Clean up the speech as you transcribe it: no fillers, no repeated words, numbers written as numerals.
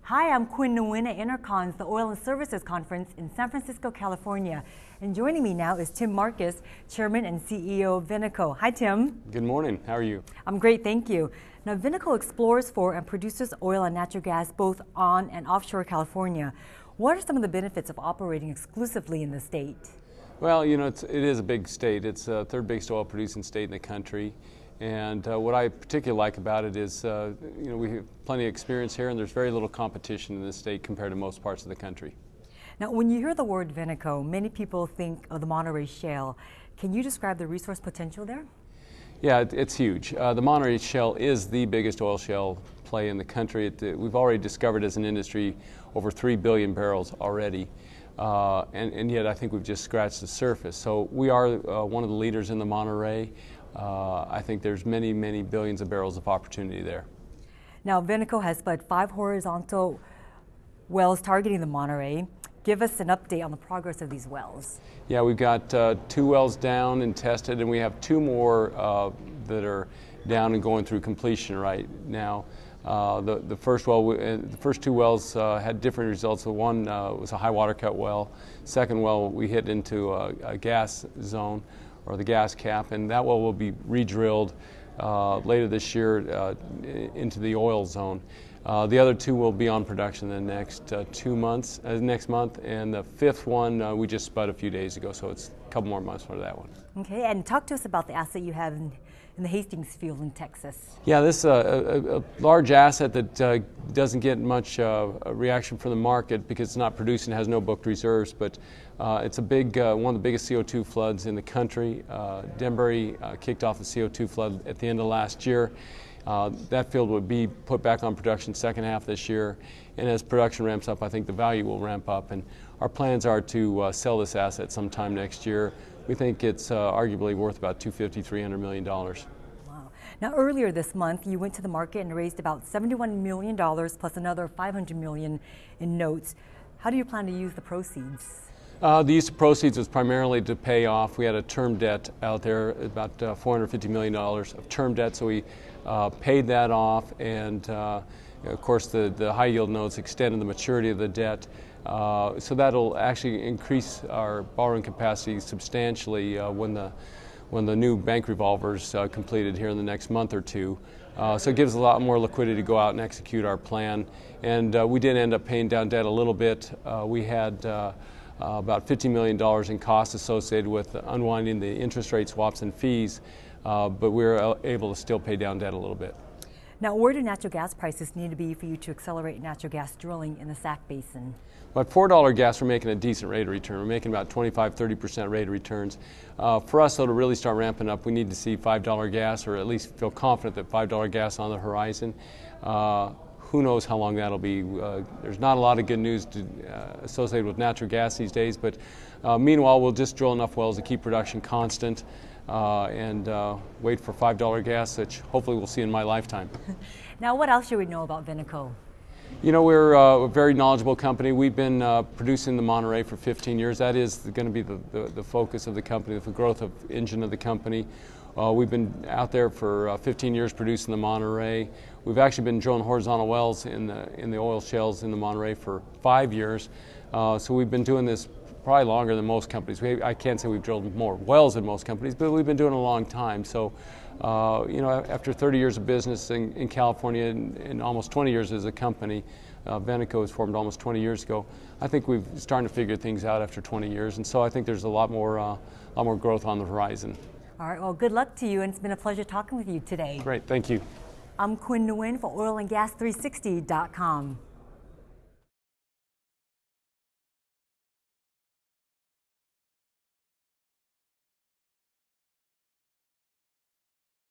Hi, I'm Quinn Nguyen at EnerCom's the Oil and Services Conference in San Francisco, California. And joining me now is Tim Marquez, Chairman and CEO of Venoco. Hi, Tim. Good morning. How are you? I'm great, thank you. Now, Venoco explores for and produces oil and natural gas both on and offshore California. What are some of the benefits of operating exclusively in the state? Well, you know, it is a big state. It's the third biggest oil producing state in the country. And what I particularly like about it is, we have plenty of experience here, and there's very little competition in this state compared to most parts of the country. Now, when you hear the word Venoco, many people think of the Monterey Shale. Can you describe the resource potential there? Yeah, it's huge. The Monterey Shale is the biggest oil shale play in the country. We've already discovered as an industry over 3 billion barrels already. And yet I think we've just scratched the surface. So we are one of the leaders in the Monterey. I think there's many, many billions of barrels of opportunity there. Now, Venoco has spud 5 horizontal wells targeting the Monterey. Give us an update on the progress of these wells. Yeah, we've got 2 wells down and tested, and we have 2 more that are down and going through completion right now. The first 2 wells had different results. The one was a high water cut well. Second well, we hit into a gas zone, or the gas cap, and that well will be re-drilled later this year into the oil zone. The other 2 will be on production in the next 2 months, next month, and the 5th one we just spud a few days ago, so it's a couple more months for that one. Okay, and talk to us about the asset you have in the Hastings field in Texas. Yeah, this is a large asset that doesn't get much reaction from the market because it's not producing, has no booked reserves, but it's a big, one of the biggest CO2 floods in the country. Denbury kicked off the CO2 flood at the end of last year. That field would be put back on production second half this year, and as production ramps up, I think the value will ramp up, and our plans are to sell this asset sometime next year. We think it's arguably worth about $250–300 million. Wow. Now, earlier this month, you went to the market and raised about $71 million plus another $500 million in notes. How do you plan to use the proceeds? The use of proceeds was primarily to pay off. We had a term debt out there, about $450 million of term debt, so we paid that off, and of course the high yield notes extended the maturity of the debt. So that'll actually increase our borrowing capacity substantially when the new bank revolver's completed here in the next month or 2. So it gives a lot more liquidity to go out and execute our plan. And we did end up paying down debt a little bit. We had about $50 million in costs associated with unwinding the interest rate swaps and fees, but we were able to still pay down debt a little bit. Now, where do natural gas prices need to be for you to accelerate natural gas drilling in the Sac Basin? Well, at $4 gas, we're making a decent rate of return. We're making about 25–30% rate of returns. For us, though, to really start ramping up, we need to see $5 gas, or at least feel confident that $5 gas on the horizon. Who knows how long that'll be. There's not a lot of good news associated with natural gas these days, but meanwhile, we'll just drill enough wells to keep production constant and wait for $5 gas, which hopefully we'll see in my lifetime. Now, what else should we know about Venoco? You know, we're a very knowledgeable company. We've been producing the Monterey for 15 years. That is going to be the focus of the company, the growth engine of the company. We've been out there for 15 years producing the Monterey. We've actually been drilling horizontal wells in the oil shales in the Monterey for 5 years. So we've been doing this probably longer than most companies. I can't say we've drilled more wells than most companies, but we've been doing it a long time. So, after 30 years of business in California and almost 20 years as a company, Venoco was formed almost 20 years ago. I think we've started to figure things out after 20 years, and so I think there's a lot more growth on the horizon. All right, well, good luck to you, and it's been a pleasure talking with you today. Great, thank you. I'm Quinn Nguyen for oilandgas360.com.